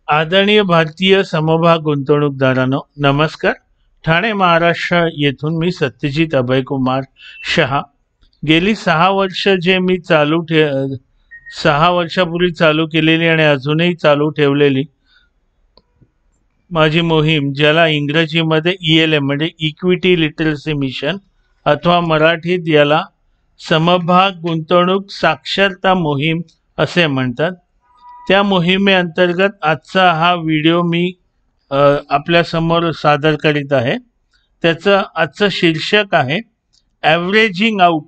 आदरणीय भारतीय समभाग गुंतवणूकदारांनो, नमस्कार. ठाणे महाराष्ट्र येथून मी सत्यजित अभयकुमार शहा. गेली 6 वर्ष जे मी 6 वर्षापूर्वी चालू केलेली आणि अजूनही चालू ठेवलेली माझी मोहीम, ज्याला इंग्रजीमध्ये ELM म्हणजे इक्विटी लिटरसी मिशन अथवा मराठीत याला समभाग गुंतवणूक साक्षरता मोहीम असे म्हणतात, त्या मोहिमेअंतर्गत आजचा हा व्हिडिओ मी आपल्या समोर सादर करीत आहे. त्याचं आजचं शीर्षक आहे ॲव्हरेजिंग आउट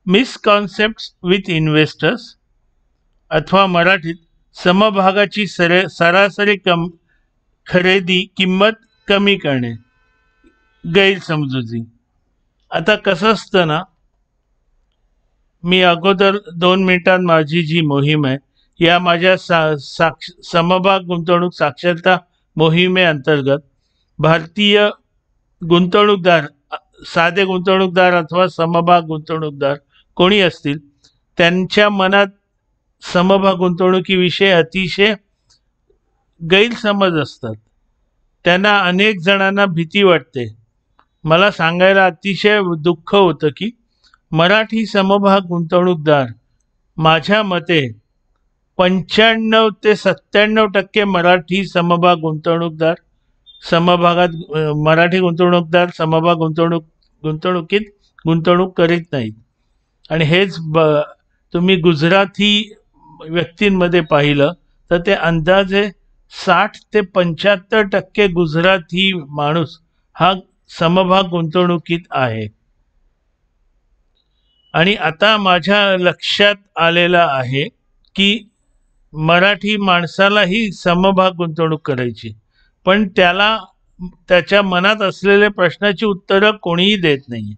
मिसकॉन्सेप्ट्स विथ इन्व्हेस्टर्स, अथवा मराठीत समभागाची सरासरी खरेदी किंमत कमी करणे, गैरसमजुती. आता कसं असतं ना, मी अगोदर 2 मिनिटांत माझी जी मोहीम आहे या माझ्या समभाग गुंतवणूक साक्षरता मोहिमेअंतर्गत भारतीय गुंतवणूकदार, साधे गुंतवणूकदार अथवा समभाग गुंतवणूकदार कोणी असतील, त्यांच्या मनात समभाग गुंतवणुकीविषयी अतिशय गैरसमज असतात. त्यांना अनेक जणांना भीती वाटते. मला सांगायला अतिशय दुःख होतं की मराठी समभाग गुंतवणूकदार, माझ्या मते 95 ते 97% मराठी समभाग गुंतवणूकदार मराठी गुंतवणूकदार समभाग गुंतवणुकीत गुंतवणूक करीत नाहीत. आणि हेच तुम्ही गुजराती व्यक्तींमध्ये पाहिलं तर ते अंदाजे 60 ते 75% गुजराती माणूस हा समभाग गुंतवणुकीत आहे. आणि आता माझ्या लक्षात आलेलं आहे की मराठी माणसालाही समभाग गुंतवणूक करायची, पण त्याच्या मनात असलेल्या प्रश्नाची उत्तरं कोणीही देत नाही.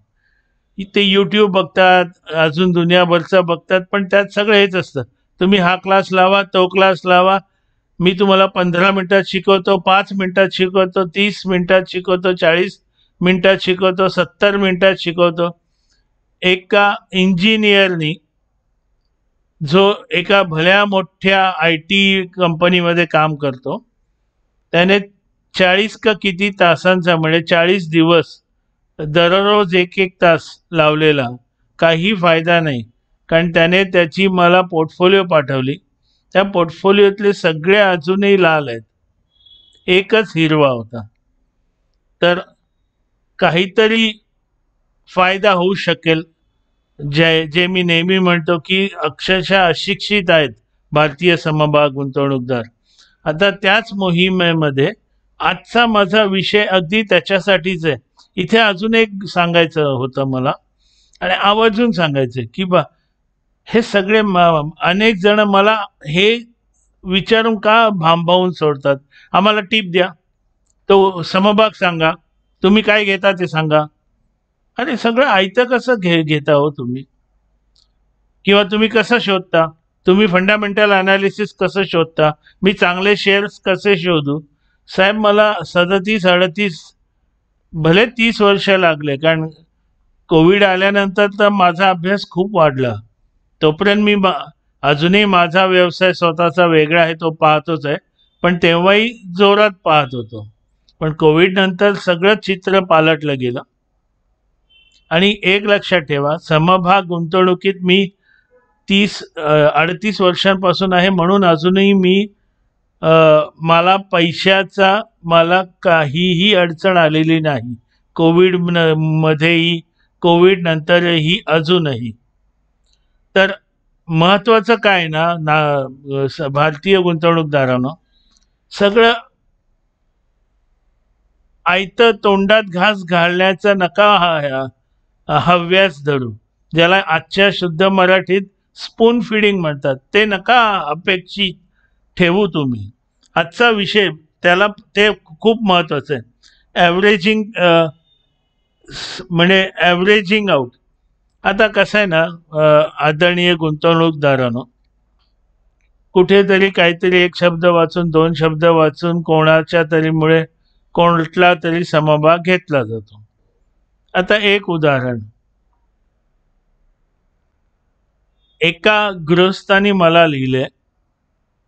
ते यूट्यूब बघतात, अजून दुनियाभरचं बघतात, पण त्यात सगळं हेच असतं. तुम्ही हा क्लास लावा, तो क्लास लावा, मी तुम्हाला 15 मिनिटात शिकवतो, 5 मिनिटात शिकवतो, 30 मिनिटात शिकवतो, 40 मिनिटात शिकवतो, 70 मिनिटात शिकवतो. एका इंजिनियरनी, जो एका भल्या मोठ्या IT कंपनीमध्ये काम करतो, त्याने 40 का किती तासांचा म्हणजे 40 दिवस दररोज 1-1 तास लावलेला, काही फायदा नाही. कारण त्याने त्याची मला पोर्टफोलिओ पाठवली. त्या पोर्टफोलिओतले सगळे अजूनही लाल आहेत, एकच हिरवा होता. तर काहीतरी फायदा होऊ शकेल. जे मी नेहमी म्हणतो की अक्षरशः अशिक्षित आहेत भारतीय समभाग गुंतवणूकदार. आता त्याच मोहिमेमध्ये आजचा माझा विषय अगदी त्याच्यासाठीच आहे. इथे अजून एक सांगायचं होतं मला, आणि आवर्जून सांगायचं की हे सगळे अनेक जण मला हे विचारून का भांबावून सोडतात, आम्हाला टिप द्या, तो समभाग सांगा, तुम्ही काय घेता ते सांगा. अरे सगळं आयतं कसं घेता हो तुम्ही, किंवा तुम्ही कसं शोधता, तुम्ही फंडामेंटल ॲनालिसिस कसं शोधता, मी चांगले शेअर्स कसे शोधू. साहेब, मला 37-38 भले 30 वर्ष लागले, कारण कोविड आल्यानंतर तर माझा अभ्यास खूप वाढला. तोपर्यंत मी अजूनही माझा व्यवसाय स्वतःचा वेगळा आहे, तो पाहतोच आहे, पण तेव्हाही जोरात पाहत होतो. पण कोविड नंतर सगळं चित्र पालटलं गेलं. आणि एक लक्षात ठेवा, समभाग गुंतवणुकीत मी 38 वर्षांपासून आहे, म्हणून अजूनही मला पैशाचा काहीही अडचण आलेली नाही. कोविडमध्येही, कोविड नंतरही, अजूनही. तर महत्त्वाचं काय ना, भारतीय गुंतवणूकदारांनो, सगळं आयतं तोंडात घास घालण्याचा नका हव्यास धरू, ज्याला आजच्या शुद्ध मराठीत स्पून फिडिंग म्हणतात, ते नका अपेक्षित ठेवू तुम्ही. आजचा विषय ते खूप महत्त्वाचं आहे. ॲव्हरेजिंग म्हणजे ॲव्हरेजिंग आउट. आता कसं आहे ना, आदरणीय गुंतवणूकदारांनो, कुठेतरी काहीतरी एक शब्द वाचून, 2 शब्द वाचून कोणाच्या तरीमुळे कोणता तरी समभाग घेतला जातो. आता एक उदाहरण, एका गृहस्थानी मला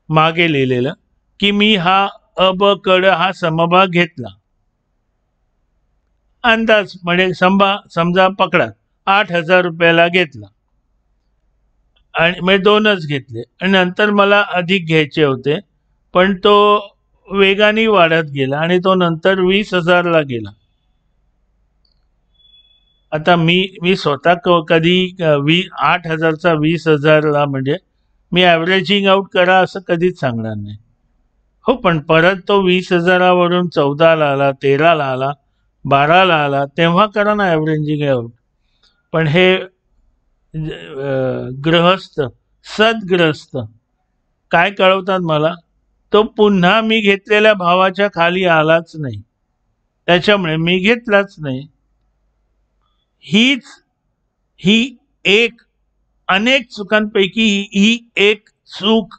मागे लिहिलेलं की मी हा अ ब क ड हा समभाग घेतला. अंदाज म्हणजे समजा पकडा 8,000 रुपयाला घेतला आणि म्हणजे 2च घेतले आणि नंतर मला अधिक घ्यायचे होते, पण तो वेगाने वाढत गेला आणि तो नंतर 20,000ला गेला. आता मी स्वतः कधी 8,000चा 20,000ला म्हणजे मी ॲव्हरेजिंग आउट करा असं कधीच सांगणार नाही. हो, पण परत तो 20,000वरून 14ला आला, 13ला आला, 12ला आला, तेव्हा करा ना ॲव्हरेजिंग आउट. पण हे गृहस्थ, सद्ग्रस्त काय कळवतात मला, तो पुन्हा मी घेतलेल्या भावाच्या खाली आलाच नाही. त्याच्यामुळे मी घेतलाच नाही. ही एक अनेक चुकांपैकी ही एक चूक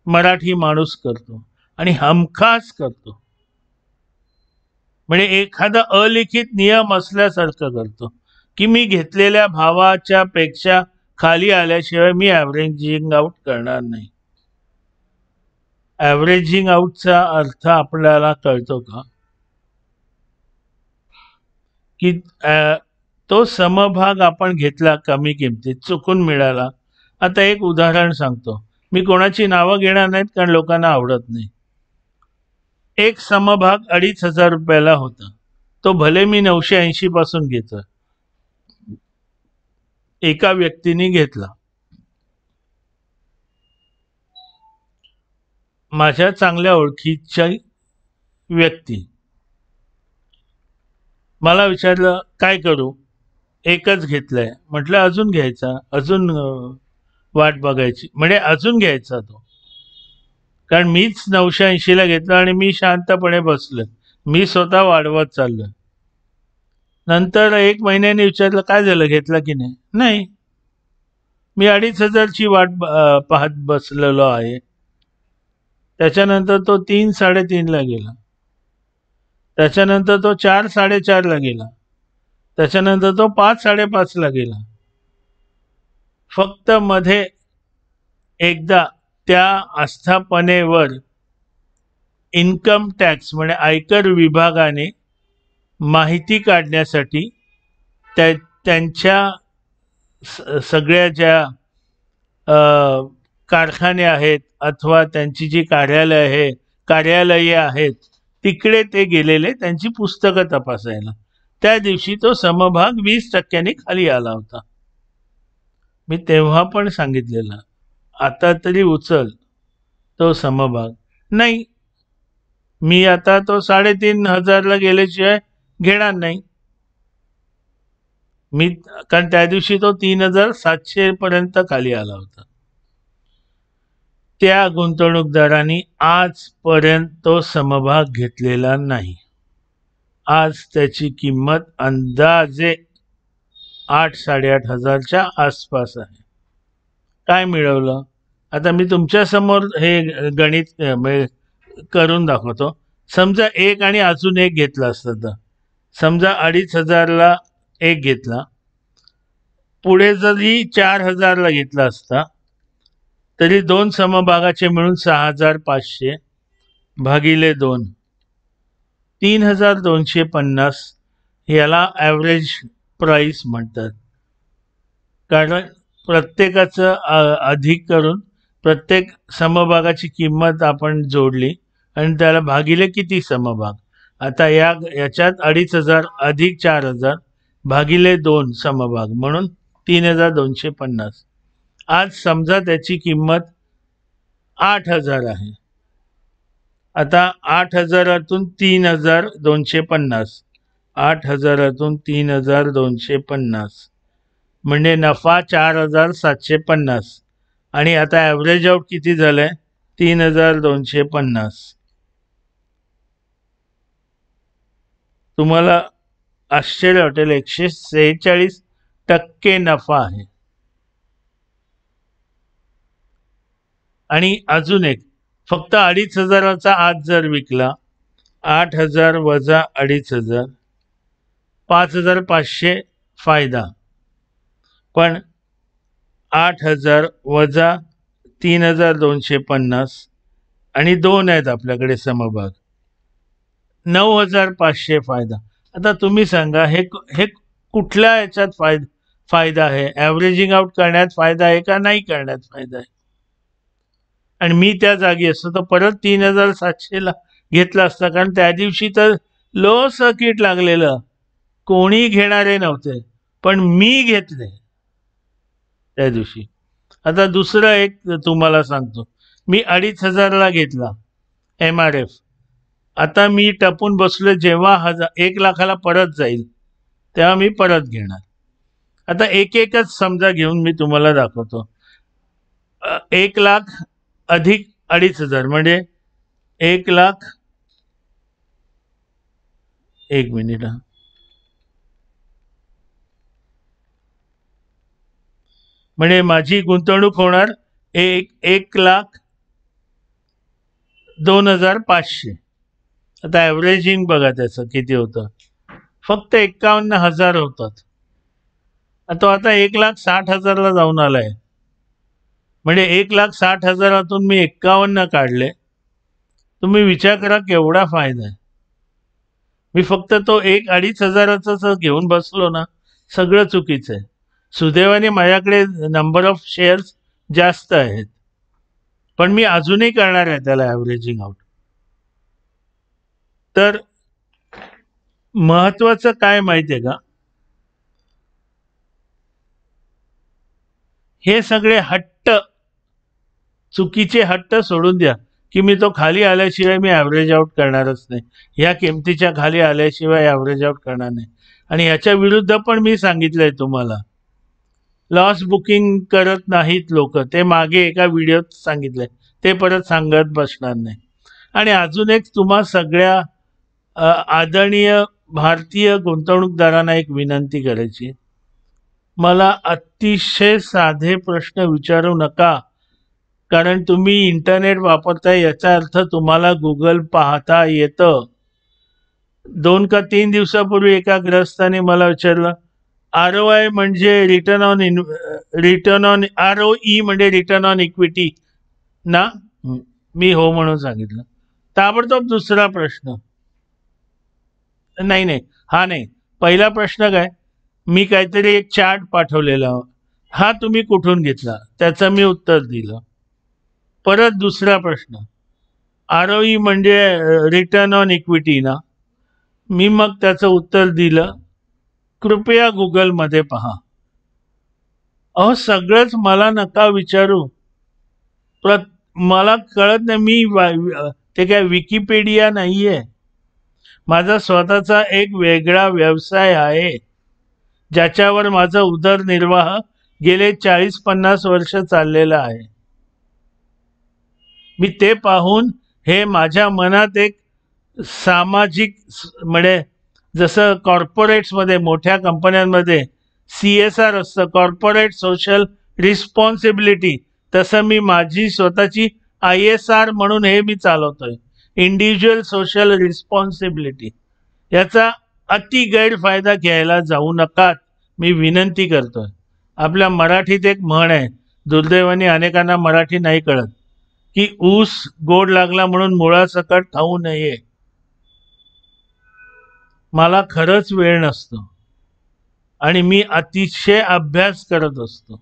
मराठी माणूस करतो आणि हमखास करतो. म्हणजे एखादा अलिखित नियम असल्यासारखं करतो की मी घेतलेल्या भावाच्या पेक्षा खाली आल्याशिवाय मी ॲव्हरेजिंग आउट करणार नाही. ॲव्हरेजिंग आउटचा अर्थ आपल्याला कळतो का? की तो समभाग आपण घेतला कमी किमतीत, चुकून मिळाला. आता एक उदाहरण सांगतो. मी कोणाची नावं घेणार नाहीत कारण लोकांना आवडत नाही. एक समभाग 2,500 रुपयाला होता. तो भले मी 980 पासून घेतोय. एका व्यक्तीने घेतला. माझ्या चांगल्या ओळखीच्या व्यक्ती. मला विचारलं काय करू? एकच घेतलाय. म्हटलं अजून घ्यायचा, अजून वाट बघायची. म्हणजे अजून घ्यायचा तो. कारण मीच 980ला घेतला आणि मी शांतपणे बसलोय. मी स्वतः वाढवत चाललोय. नंतर 1 महिन्याने विचारलं काय झालं, घेतला की नाही? नाही. मी 2,500ची वाट पाहत बसलेलो आहे. त्याच्यानंतर तो 3-3.5ला गेला. त्याच्यानंतर तो 4-4.5ला गेला. त्याच्यानंतर तो 5-5.5ला गेला. फक्त मध्ये एकदा त्या आस्थापनेवर इन्कम टॅक्स म्हणजे आयकर विभागाने माहिती काढण्यासाठी त्यांच्या सगळ्या ज्या कारखाने आहेत अथवा त्यांची जी कार्यालये आहेत तिकडे ते गेलेले त्यांची पुस्तकं तपासायला. त्या दिवशी तो समभाग 20% खाली आला होता. मी तेव्हा पण सांगितलेलं आता तरी उचल तो समभाग. नाही, मी आता तो 3,500ला गेल्याशिवाय घेणार नाही. कारण त्या दिवशी तो 3,700 पर्यंत खाली आला होता. त्या गुंतवणूकदारांनी आजपर्यंत तो समभाग घेतलेला नाही. आज त्याची किंमत अंदाजे 8-8,500च्या आसपास आहे. काय मिळवलं? आता मी तुमच्या समोर हे गणित करून दाखवतो. समजा एक आणि अजून एक घेतला असता तर समजा 2,500ला एक घेतला, पुढे जरी 4,000ला घेतला असता तरी 2 समभागाचे मिळून 6,500 भागिले 2 3,250 याला ॲव्हरेज प्राईस म्हणतात. कारण प्रत्येकाचं अधिक करून प्रत्येक समभागाची किंमत आपण जोडली आणि त्याला भागिले किती समभाग. आता याच्यात 2,500 अधिक 4,000 भागिले 2 समभाग म्हणून 3,250. आज समजा त्याची किंमत 8,000 आहे. आता 8,000तून 3,250 8,000तून 3,250 म्हणजे नफा 4,750 आणि आता ॲव्हरेज आउट किती झालंय 3,250. तुम्हाला आश्चर्य वाटेल 146% नफा आहे. आणि अजून एक फक्त 2,500चा आज जर विकला 8,000 वजा 2,500 5,500 फायदा. पण 8,000 वजा 3,250 आणि 2 आहेत आपल्याकडे समभाग, 9,500 फायदा. आता तुम्ही सांगा हे हे कुठल्या याच्यात फायदा आहे? ॲव्हरेजिंग आउट करण्यात फायदा आहे का नाही करण्यात फायदा आहे? आणि मी त्या जागी असतो तर परत 3,700ला घेतला असता, कारण त्या दिवशी तर लो सर्किट लागलेलं, कोणी घेणारे नव्हते, पण मी घेतले त्या दिवशी. आता दुसरं एक तुम्हाला सांगतो, मी 2,500ला घेतला MRF. आता मी टपून बसलो, जेव्हा 1,00,000ला परत जाईल तेव्हा मी परत घेणार. आता एकच समजा घेऊन मी तुम्हाला दाखवतो. 1,00,000 अधिक 2,500 म्हणजे 1,00,000. एक मिनिट हा. म्हणजे माझी गुंतवणूक होणार 1,02,500. आता ॲव्हरेजिंग बघा त्याचं किती होतं, फक्त 51,000 होतात. तो आता 1,60,000ला जाऊन आलाय. म्हणजे 1,60,000तून मी 51 काढले. तुम्ही विचार करा केवढा फायदा आहे. मी फक्त तो 2,500च घेऊन बसलो ना, सगळं चुकीचं आहे. सुदैवाने माझ्याकडे नंबर ऑफ शेअर्स जास्त आहेत, पण मी अजूनही करणार आहे त्याला ॲव्हरेजिंग आउट. तर महत्वाचं काय माहिती आहे का, हे सगळे हट्ट, चुकीचे हट्ट सोडून द्या, की मी तो खाली आल्याशिवाय मी ॲव्हरेज आउट करणारच नाही, ह्या किमतीच्या खाली आल्याशिवाय ॲव्हरेज आउट करणार नाही. आणि ह्याच्या विरुद्ध पण मी सांगितलंय तुम्हाला, लॉस बुकिंग करत नाहीत लोक, ते मागे एका व्हिडिओत सांगितलंय, ते परत सांगत बसणार नाही. आणि अजून एक तुम्हा सगळ्या आदरणीय भारतीय गुंतवणूकदारांना एक विनंती करायची, मला अतिशय साधे प्रश्न विचारू नका, कारण तुम्ही इंटरनेट वापरताय याचा अर्थ तुम्हाला गुगल पाहता येतं. 2 का 3 दिवसापूर्वी एका ग्रस्ताने मला विचारलं, ROI म्हणजे रिटर्न ऑन ROE म्हणजे रिटर्न ऑन इक्विटी ना? मी हो म्हणून सांगितलं. ताबडतोब दुसरा प्रश्न, नाही हा नाही, पहिला प्रश्न काय, मी काहीतरी एक चार्ट पाठवलेला, हा तुम्ही कुठून घेतला, त्याचं मी उत्तर दिलं. परत दुसरा प्रश्न, ROE म्हणजे रिटर्न ऑन इक्विटी ना? मी मग त्याचं उत्तर दिलं, कृपया गुगलमध्ये पहा. अहो सगळंच मला नका विचारू, मला कळत नाही. मी ते काय विकिपीडिया नाहीये, माझा स्वतःचा एक वेगळा व्यवसाय आहे, ज्याच्यावर माझा उदरनिर्वाह गेले 40-50 वर्ष चाललेला आहे. मी ते पाहून हे माझ्या मनात एक सामाजिक, म्हणजे जसं कॉर्पोरेट्समध्ये, मोठ्या कंपन्यांमध्ये CSR असतं, कॉर्पोरेट सोशल रिस्पॉन्सिबिलिटी, तसं मी माझी स्वतःची ISR म्हणून हे मी चालवतोय, इंडिव्हिज्युअल सोशल रिस्पॉन्सिबिलिटी. याचा अति गैरफायदा घ्यायला जाऊ नकात, मी विनंती करतोय. आपल्या मराठीत एक म्हण आहे, दुर्दैवाने अनेकांना मराठी नाही कळत, की ऊस गोड लागला म्हणून मुळासकट खाऊ नये. मला खरंच वेळ नसतो आणि मी अतिशय अभ्यास करत असतो,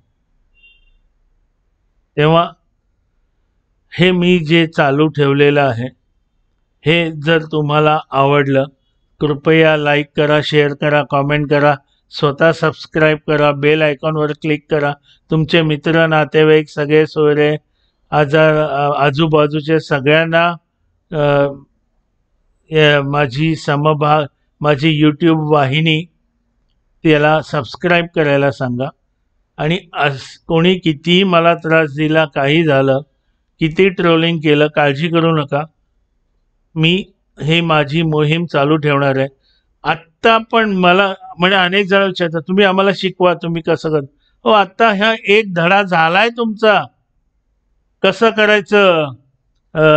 तेव्हा हे मी जे चालू ठेवलेलं आहे, हे जर तुम्हाला आवडलं, कृपया लाईक करा, शेअर करा, कॉमेंट करा, स्वतः सबस्क्राईब करा, बेल आयकॉनवर क्लिक करा, तुमचे मित्र नातेवाईक सगळे सोयरे आजूबाजूचे सगळ्यांना माझी यूट्यूब वाहिनी त्याला सबस्क्राईब करायला सांगा. आणि कोणी कितीही मला त्रास दिला, काही झालं, किती ट्रोलिंग केलं, काळजी करू नका, मी हे माझी मोहीम चालू ठेवणार आहे. आत्ता पण मला म्हणजे अनेक जण विचारतात, तुम्ही आम्हाला शिकवा, तुम्ही कसं करता. हो, आत्ता ह्या एक धडा झालाय तुमचा, कसं करायचं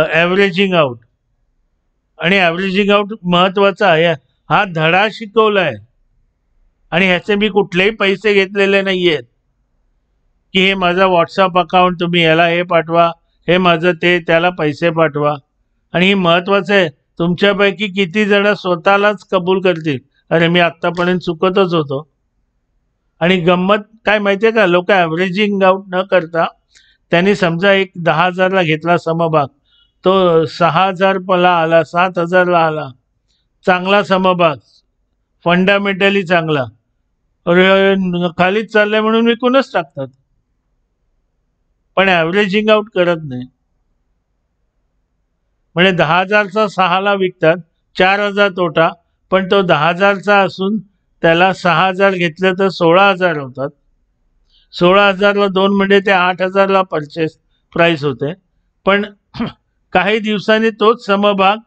ॲव्हरेजिंग आउट. आणि ॲव्हरेजिंग आउट महत्त्वाचा आहे, हा धडा शिकवलाय. आणि ह्याचे मी कुठलेही पैसे घेतलेले नाही आहेत, की हे माझा व्हॉट्सअप अकाउंट, तुम्ही याला हे पाठवा, हे माझं ते, त्याला पैसे पाठवा. आणि हे महत्त्वाचं आहे, तुमच्यापैकी किती जण स्वतःलाच कबूल करतील, अरे मी आत्तापर्यंत चुकतच होतो. आणि गंमत काय माहिती आहे का, लोक ॲव्हरेजिंग आउट न करता त्यांनी समजा एक 10,000ला घेतला समभाग, तो 6,000ला आला, 7,000ला आला, चांगला समभाग, फंडामेंटली चांगला, खालीच चाललंय म्हणून विकूनच टाकतात, पण ॲव्हरेजिंग आउट करत नाही. म्हणजे 10,000चा 6ला विकतात, 4,000 तोटा, पण तो 10,000चा असून त्याला 6,000 घेतले तर 16,000 होतात. 16,000ला 2 म्हणजे ते 8,000ला परचेस प्राइस होते. पण काही दिवसांनी तोच समभाग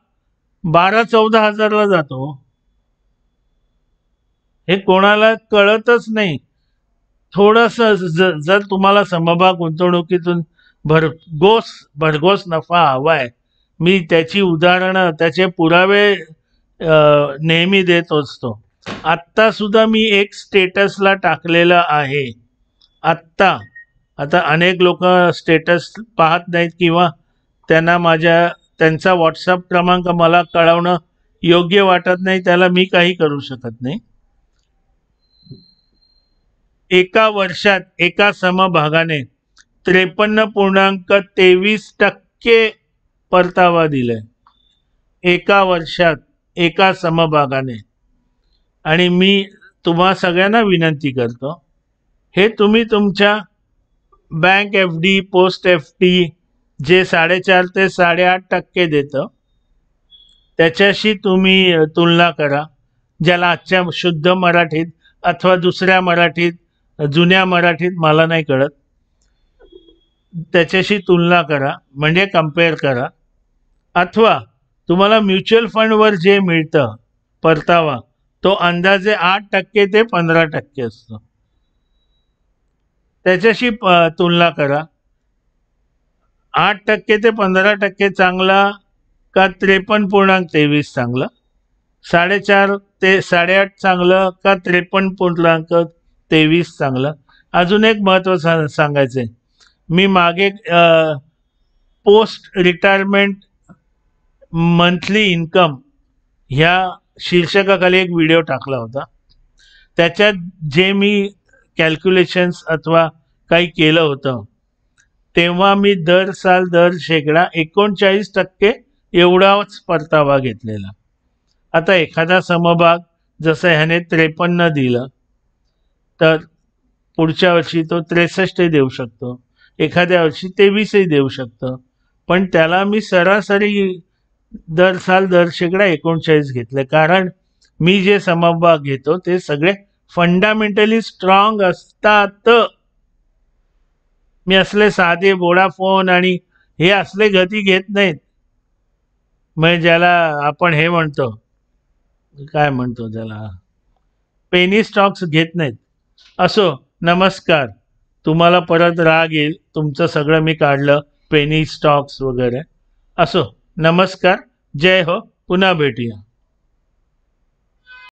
12-14,000ला जातो. हे कोणाला कळतच नाही. थोडंसं जर तुम्हाला समभाग गुंतवणुकीतून भरघोस नफा हवाय, मी त्याची उदाहरणं, त्याचे पुरावे नेहमी देत असतो. आत्ता सुद्धा मी एक स्टेटसला टाकलेलं आहे. आता अनेक लोक स्टेटस पाहत नाहीत किंवा त्यांचा व्हॉट्सअप क्रमांक मला कळवणं योग्य वाटत नाही, त्याला मी काही करू शकत नाही. एका वर्षात एका समभागाने 53.23% परतावा दिलाय. एका वर्षात एका समभागाने. आणि मी तुम्हा सगळ्यांना विनंती करतो, हे तुम्ही तुमच्या बँक FD, पोस्ट FD जे 4.5 ते 8.5% देतं, त्याच्याशी तुम्ही तुलना करा. ज्याला आजच्या शुद्ध मराठीत अथवा दुसऱ्या मराठीत, जुन्या मराठीत मला नाही कळत, त्याच्याशी तुलना करा, म्हणजे कम्पेअर करा. अथवा तुम्हाला म्युच्युअल फंडवर जे मिळतं परतावा, तो अंदाजे 8% ते 15% असतो. त्याच्याशी तुलना करा. 8% ते 15% चांगला का 53.23 चांगला, 4.5 ते 8.5 चांगलं का 53.23 चांगलं. अजून एक महत्त्व सांगायचं आहे, मी मागे पोस्ट रिटायरमेंट मंथली इन्कम ह्या शीर्षकाखाली एक व्हिडिओ टाकला होता. त्याच्यात जे मी कॅल्क्युलेशन्स अथवा काही केलं होतं, तेव्हा मी दर 39% एवढाच परतावा घेतलेला. आता एखादा समभाग जसं ह्याने 53 दिलं, तर पुढच्या वर्षी तो 63 देऊ शकतो, एखाद्या वर्षी 23 देऊ शकतो, पण त्याला मी सरासरी दर 39 घेतले. कारण मी जे समभाग घेतो ते सगळे फंडामेंटली स्ट्रॉंग असतात. मी असले साधे वोडाफोन आणि हे असले गती घेत नाहीत. म्हणजे ज्याला आपण हे म्हणतो, काय म्हणतो त्याला, पेनी स्टॉक्स घेत नाहीत. असो, नमस्कार. तुम्हाला परत राग येईल, तुमचं सगळं मी काढलं, पेनी स्टॉक्स वगैरे. असो, नमस्कार, जय हो, पुन्हा भेटूया.